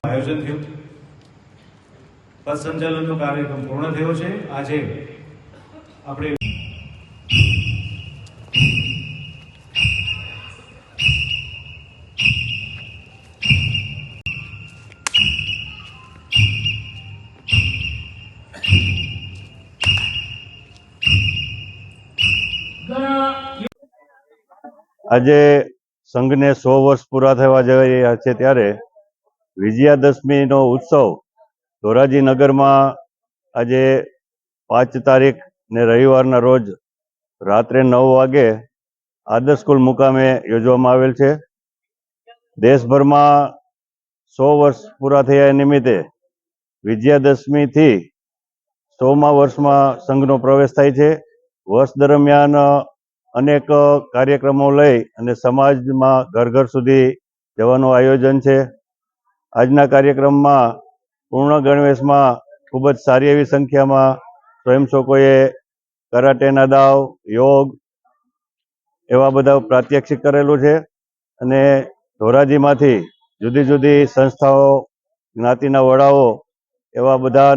આયોજન થયું, પથ સંચાલનનો કાર્યક્રમ પૂર્ણ થયો છે. આજે આપણે આજે સંઘને 100 વર્ષ પૂરા થવા જઈ રહ્યા છે, ત્યારે વિજયાદશમીનો ઉત્સવ ધોરાજી નગરમાં આજે 5 તારીખ ને રવિવારના રોજ રાત્રે 9 વાગે આદર્શ સ્કૂલ મુકામે યોજવામાં આવેલ છે. દેશભરમાં 100 વર્ષ પૂરા થયા નિમિત્તે વિજયાદશમીથી 100મા વર્ષમાં સંઘનો પ્રવેશ થાય છે. વર્ષ દરમિયાન અનેક કાર્યક્રમો લઈ અને સમાજમાં ઘર ઘર સુધી જવાનું આયોજન છે. આજના કાર્યક્રમમાં પૂર્ણ ગણવેશમાં ખૂબ જ સારી એવી સંખ્યામાં સ્વયંસેવકોએ કરાટેના દાવ, યોગ એવા બધા પ્રાત્યક્ષિક કરેલું છે. અને ધોરાજીમાંથી જુદી જુદી સંસ્થાઓ, જ્ઞાતિના વડાઓ એવા બધા